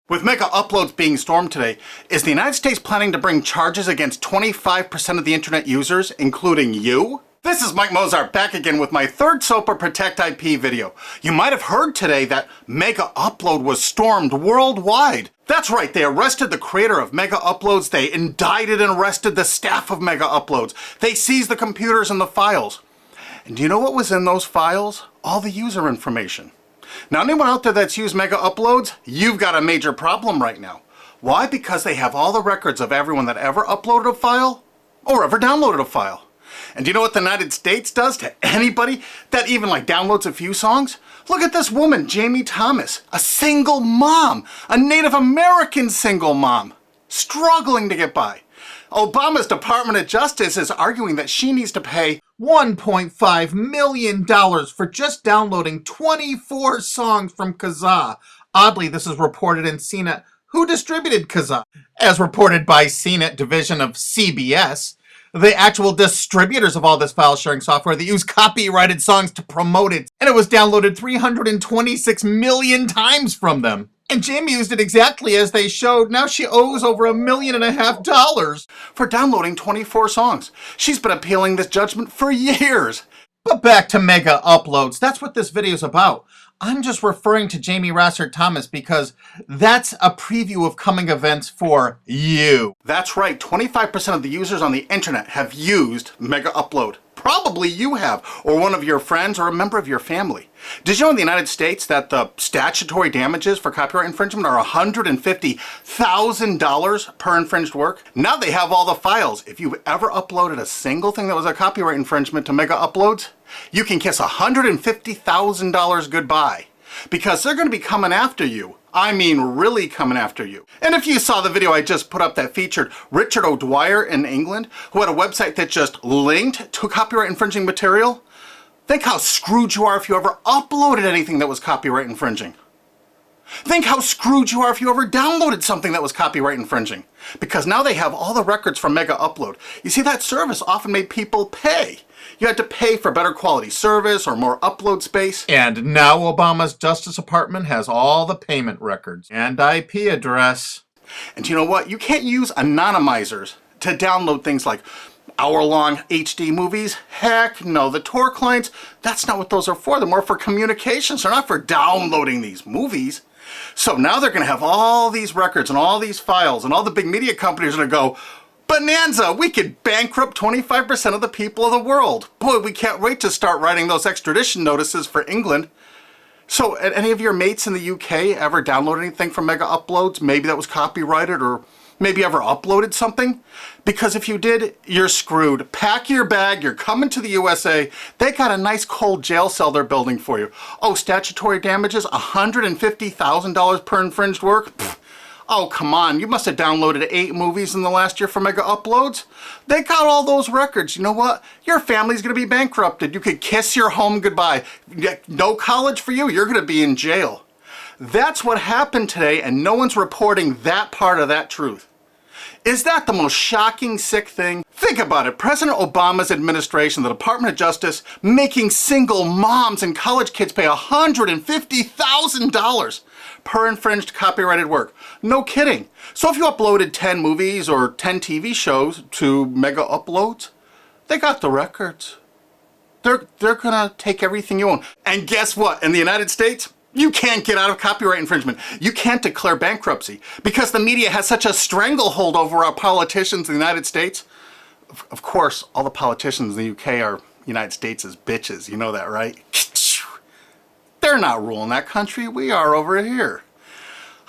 With mega uploads being stormed today, is the United States planning to bring charges against 25% of the internet users, including you? This is Mike Mozart back again with my third SOPA Protect IP video. You might have heard today that Mega Upload was stormed worldwide. That's right, they arrested the creator of Mega Uploads, they indicted and arrested the staff of Mega Uploads, they seized the computers and the files. And do you know what was in those files? All the user information. Now, anyone out there that's used Mega Uploads, you've got a major problem right now. Why? Because they have all the records of everyone that ever uploaded a file or ever downloaded a file. And do you know what the United States does to anybody that even downloads a few songs? Look at this woman, Jamie Thomas, a single mom, a Native American single mom, struggling to get by. Obama's Department of Justice is arguing that she needs to pay $1.5 million for just downloading 24 songs from Kazaa. Oddly, this is reported in CNET. Who distributed Kazaa? As reported by CNET division of CBS, the actual distributors of all this file sharing software that use copyrighted songs to promote it. And it was downloaded 326 million times from them. And Jamie used it exactly as they showed. Now she owes over $1.5 million for downloading 24 songs. She's been appealing this judgment for years. But back to Mega Uploads. That's what this video is about. I'm just referring to Jamie Rossert Thomas because that's a preview of coming events for you. That's right, 25% of the users on the internet have used Mega Upload. Probably you have, or one of your friends, or a member of your family. Did you know in the United States that the statutory damages for copyright infringement are $150,000 per infringed work? Now they have all the files. If you've ever uploaded a single thing that was a copyright infringement to Mega Uploads, you can kiss $150,000 goodbye. Because they're going to be coming after you. I mean, really coming after you. And if you saw the video I just put up that featured Richard O'Dwyer in England, who had a website that just linked to copyright infringing material, think how screwed you are if you ever uploaded anything that was copyright infringing. Think how screwed you are if you ever downloaded something that was copyright infringing. Because now they have all the records from Mega Upload. You see, that service often made people pay. You had to pay for better quality service or more upload space. And now Obama's Justice Department has all the payment records and IP address. And you know what? You can't use anonymizers to download things like hour-long HD movies. Heck no, the Tor clients, that's not what those are for. They're more for communications. They're not for downloading these movies. So now they're going to have all these records and all these files, and all the big media companies are going to go, bonanza, we could bankrupt 25% of the people of the world. Boy, we can't wait to start writing those extradition notices for England. So, any of your mates in the UK ever download anything from Mega Uploads? Maybe that was copyrighted, or maybe ever uploaded something? Because if you did, you're screwed. Pack your bag, you're coming to the USA. They got a nice cold jail cell they're building for you. Oh, statutory damages, $150,000 per infringed work? Pfft. Oh, come on, you must have downloaded 8 movies in the last year for Mega Uploads. They got all those records. You know what? Your family's gonna be bankrupted. You could kiss your home goodbye. No college for you, you're gonna be in jail. That's what happened today, and no one's reporting that part of that truth. Is that the most shocking, sick thing? Think about it. President Obama's administration, the Department of Justice, making single moms and college kids pay $150,000 per infringed copyrighted work. No kidding. So if you uploaded 10 movies or 10 TV shows to Mega Uploads, they got the records. They're gonna take everything you own. And guess what? In the United States, you can't get out of copyright infringement. You can't declare bankruptcy because the media has such a stranglehold over our politicians in the United States. Of course, all the politicians in the UK are United States' bitches. You know that, right? They're not ruling that country. We are over here.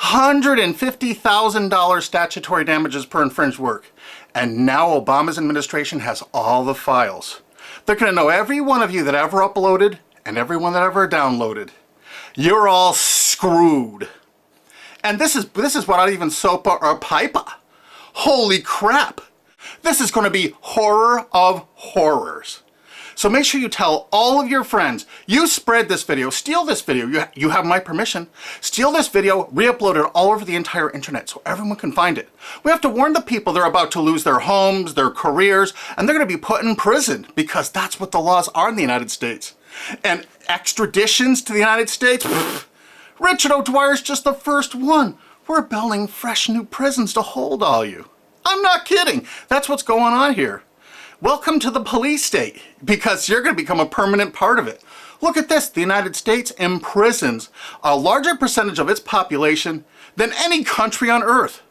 $150,000 statutory damages per infringed work. And now Obama's administration has all the files. They're going to know every one of you that ever uploaded and everyone that ever downloaded. You're all screwed. And this is without even SOPA or PIPA. Holy crap. This is going to be horror of horrors. So make sure you tell all of your friends, you spread this video, steal this video, you have my permission, steal this video, re-upload it all over the entire internet so everyone can find it. We have to warn the people they're about to lose their homes, their careers, and they're going to be put in prison because that's what the laws are in the United States. And extraditions to the United States? Richard O'Dwyer's just the first one. We're building fresh new prisons to hold all you. I'm not kidding. That's what's going on here. Welcome to the police state, because you're going to become a permanent part of it. Look at this. The United States imprisons a larger percentage of its population than any country on earth.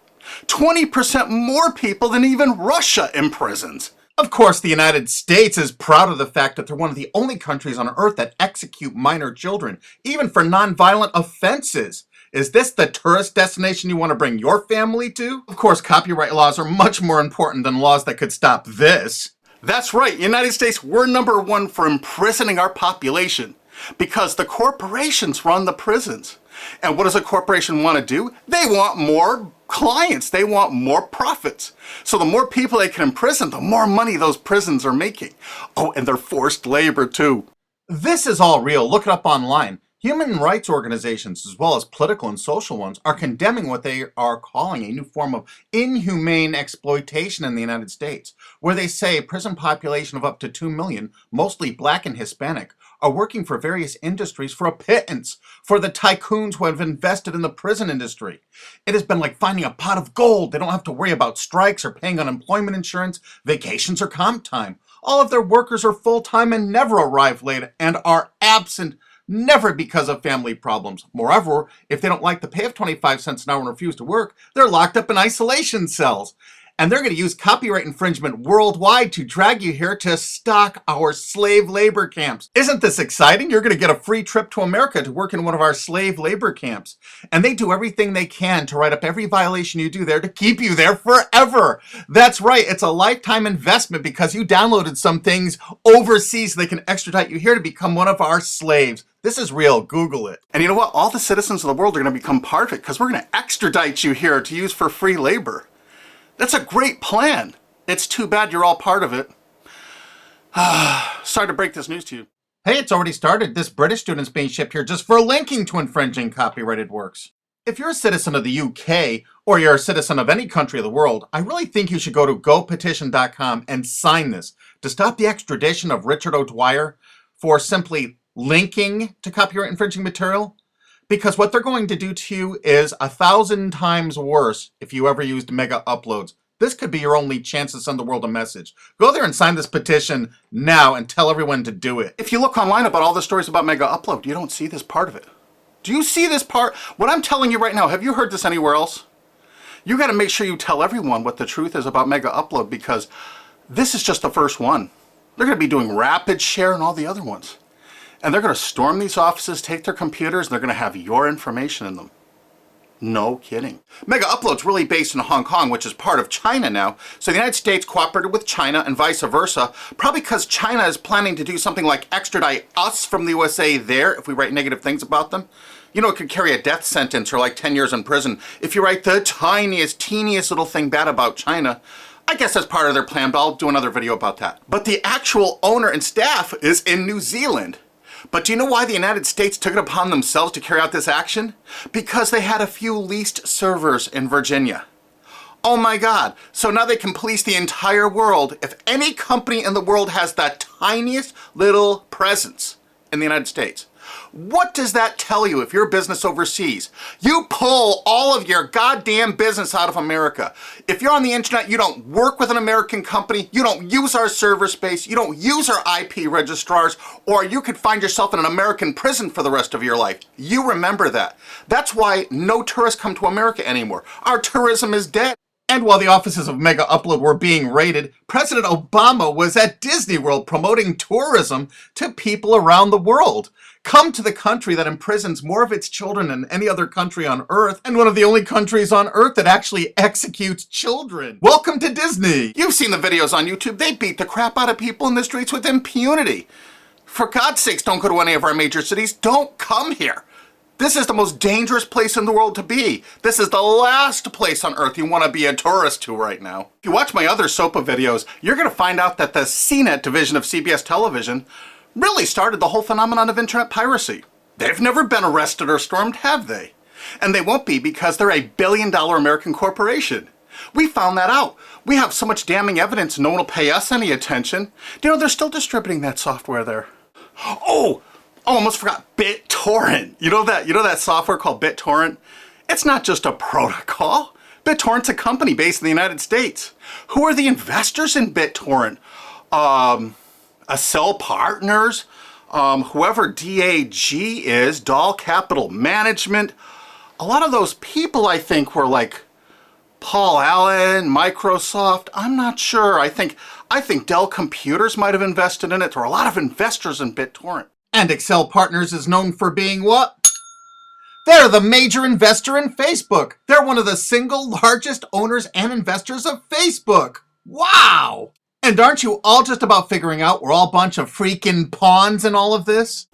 20% more people than even Russia imprisons. Of course, the United States is proud of the fact that they're one of the only countries on earth that execute minor children, even for nonviolent offenses. Is this the tourist destination you want to bring your family to? Of course, copyright laws are much more important than laws that could stop this. That's right, United States, we're number one for imprisoning our population because the corporations run the prisons. And what does a corporation want to do? They want more clients. They want more profits. So the more people they can imprison, the more money those prisons are making. Oh, and they're forced labor too. This is all real. Look it up online. Human rights organizations, as well as political and social ones, are condemning what they are calling a new form of inhumane exploitation in the United States, where they say a prison population of up to 2 million, mostly black and Hispanic, are working for various industries for a pittance for the tycoons who have invested in the prison industry. It has been like finding a pot of gold. They don't have to worry about strikes or paying unemployment insurance, vacations, or comp time. All of their workers are full-time and never arrive late and are absent, never because of family problems. Moreover, if they don't like the pay of 25 cents an hour and refuse to work, they're locked up in isolation cells. And they're going to use copyright infringement worldwide to drag you here to stock our slave labor camps. Isn't this exciting? You're going to get a free trip to America to work in one of our slave labor camps. And they do everything they can to write up every violation you do there to keep you there forever. That's right. It's a lifetime investment because you downloaded some things overseas so they can extradite you here to become one of our slaves. This is real. Google it. And you know what? All the citizens of the world are going to become part of it because we're going to extradite you here to use for free labor. That's a great plan. It's too bad you're all part of it. Sorry to break this news to you. Hey, it's already started. This British student's being shipped here just for linking to infringing copyrighted works. If you're a citizen of the UK, or you're a citizen of any country of the world, I really think you should go to gopetition.com and sign this to stop the extradition of Richard O'Dwyer for simply linking to copyright infringing material. Because what they're going to do to you is 1,000 times worse if you ever used Mega Uploads. This could be your only chance to send the world a message. Go there and sign this petition now and tell everyone to do it. If you look online about all the stories about Mega Upload, you don't see this part of it. Do you see this part? What I'm telling you right now, have you heard this anywhere else? You got to make sure you tell everyone what the truth is about Mega Upload because this is just the first one. They're going to be doing Rapid Share and all the other ones. And they're going to storm these offices, take their computers, and they're going to have your information in them. No kidding. Mega Upload's really based in Hong Kong, which is part of China now. So the United States cooperated with China and vice versa, probably because China is planning to do something like extradite us from the USA there if we write negative things about them. You know, it could carry a death sentence or like 10 years in prison if you write the tiniest, teeniest little thing bad about China. I guess that's part of their plan, but I'll do another video about that. But the actual owner and staff is in New Zealand. But do you know why the United States took it upon themselves to carry out this action? Because they had a few leased servers in Virginia. Oh my God. So now they can police the entire world if any company in the world has that tiniest little presence in the United States. What does that tell you if you're a business overseas? You pull all of your goddamn business out of America. If you're on the internet, you don't work with an American company, you don't use our server space, you don't use our IP registrars, or you could find yourself in an American prison for the rest of your life. You remember that. That's why no tourists come to America anymore. Our tourism is dead. And while the offices of Mega Upload were being raided, President Obama was at Disney World promoting tourism to people around the world. Come to the country that imprisons more of its children than any other country on Earth, and one of the only countries on Earth that actually executes children. Welcome to Disney. You've seen the videos on YouTube. They beat the crap out of people in the streets with impunity. For God's sakes, don't go to any of our major cities. Don't come here. This is the most dangerous place in the world to be. This is the last place on earth you want to be a tourist to right now. If you watch my other SOPA videos, you're going to find out that the CNET division of CBS television really started the whole phenomenon of internet piracy. They've never been arrested or stormed, have they? And they won't be because they're a billion-dollar American corporation. We found that out. We have so much damning evidence no one will pay us any attention. You know, they're still distributing that software there. Oh, almost forgot BitTorrent. You know that software called BitTorrent? It's not just a protocol. BitTorrent's a company based in the United States. Who are the investors in BitTorrent? Accel Partners, whoever DAG is, Dahl Capital Management. A lot of those people, I think, were like Paul Allen, Microsoft. I'm not sure. I think Dell Computers might have invested in it. There are a lot of investors in BitTorrent. And Accel Partners is known for being what? They're the major investor in Facebook. They're one of the single largest owners and investors of Facebook. Wow! And aren't you all just about figuring out we're all a bunch of freaking pawns in all of this?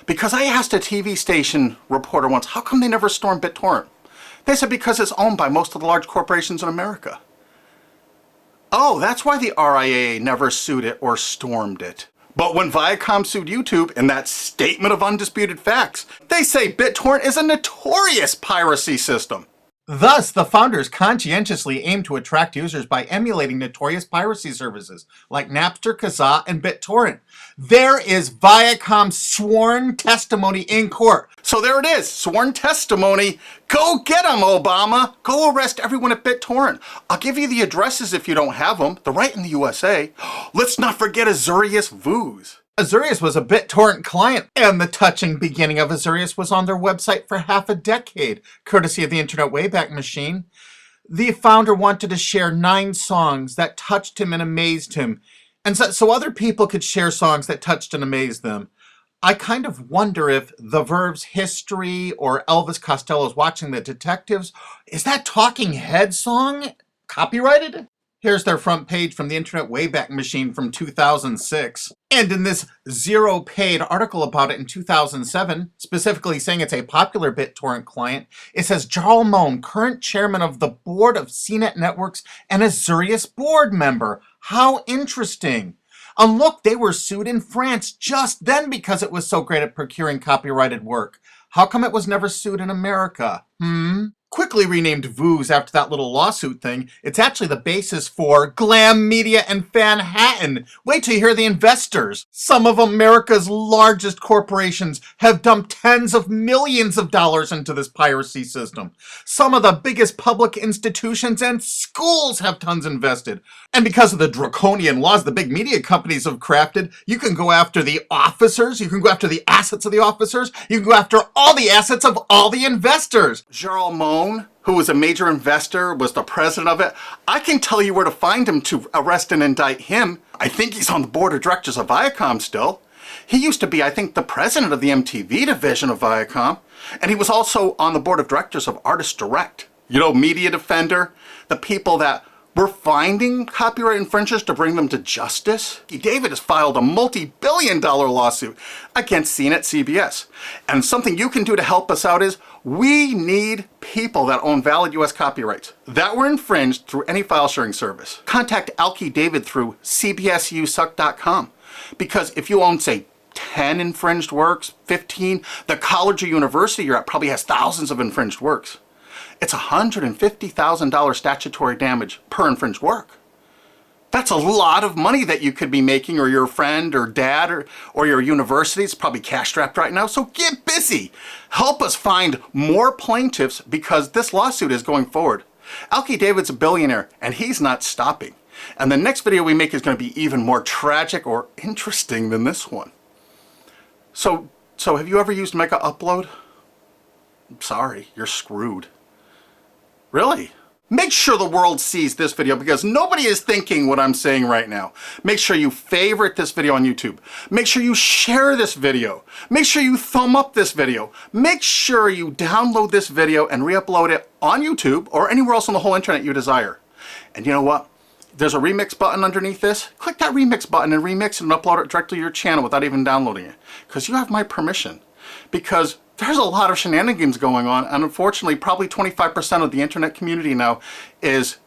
Because I asked a TV station reporter once, how come they never stormed BitTorrent? They said because it's owned by most of the large corporations in America. Oh, that's why the RIAA never sued it or stormed it. But when Viacom sued YouTube in that statement of undisputed facts, they say BitTorrent is a notorious piracy system. Thus, the founders conscientiously aim to attract users by emulating notorious piracy services like Napster, Kazaa, and BitTorrent. There is Viacom's sworn testimony in court. So there it is, sworn testimony. Go get them, Obama. Go arrest everyone at BitTorrent. I'll give you the addresses if you don't have them. They're right in the USA. Let's not forget Azurius Vooz. Azurius was a BitTorrent client, and the touching beginning of Azurius was on their website for half a decade, courtesy of the Internet Wayback Machine. The founder wanted to share 9 songs that touched him and amazed him, and so other people could share songs that touched and amazed them. I kind of wonder if The Verve's History or Elvis Costello's Watching the Detectives, is that Talking Head song copyrighted? Here's their front page from the Internet Wayback Machine from 2006. And in this zero paid article about it in 2007, specifically saying it's a popular BitTorrent client, it says Jarl Mohn, current chairman of the board of CNET Networks and Azurius board member. How interesting. And look, they were sued in France just then because it was so great at procuring copyrighted work. How come it was never sued in America? Quickly renamed Vooz after that little lawsuit thing, it's actually the basis for Glam Media and Fanhattan. Wait till you hear the investors. Some of America's largest corporations have dumped tens of millions of dollars into this piracy system. Some of the biggest public institutions and schools have tons invested. And because of the draconian laws the big media companies have crafted, you can go after the officers, you can go after the assets of the officers, you can go after all the assets of all the investors. Jarl Mohn, who was a major investor, was the president of it. I can tell you where to find him to arrest and indict him. I think he's on the board of directors of Viacom still. He used to be, I think, the president of the MTV division of Viacom. And he was also on the board of directors of Artist Direct. You know, Media Defender, the people that were finding copyright infringers to bring them to justice. David has filed a multi-billion-dollar lawsuit against CNET CBS. And something you can do to help us out is we need people that own valid US copyrights that were infringed through any file sharing service. Contact Alki David through cbsusuck.com, because if you own, say, 10 infringed works, 15, the college or university you're at probably has thousands of infringed works. It's $150,000 statutory damage per infringed work. That's a lot of money that you could be making, or your friend or dad or your university is probably cash strapped right now. So get busy. Help us find more plaintiffs because this lawsuit is going forward. Alki David's a billionaire and he's not stopping. And the next video we make is going to be even more tragic or interesting than this one. So have you ever used Mega Upload? I'm sorry, you're screwed. Really? Make sure the world sees this video because nobody is thinking what I'm saying right now. Make sure you favorite this video on YouTube. Make sure you share this video. Make sure you thumb up this video. Make sure you download this video and re-upload it on YouTube or anywhere else on the whole internet you desire. And you know what? There's a remix button underneath this. Click that remix button and remix it and upload it directly to your channel without even downloading it. Because you have my permission. Because there's a lot of shenanigans going on, and unfortunately probably 25% of the internet community now is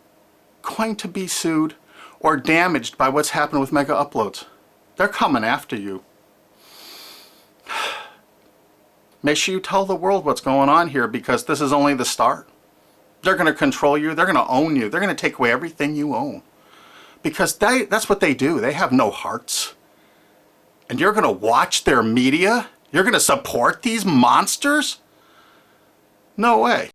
going to be sued or damaged by what's happened with Mega Uploads. They're coming after you. Make sure you tell the world what's going on here because this is only the start. They're going to control you. They're going to own you. They're going to take away everything you own. Because that's what they do. They have no hearts. And you're going to watch their media? You're going to support these monsters? No way.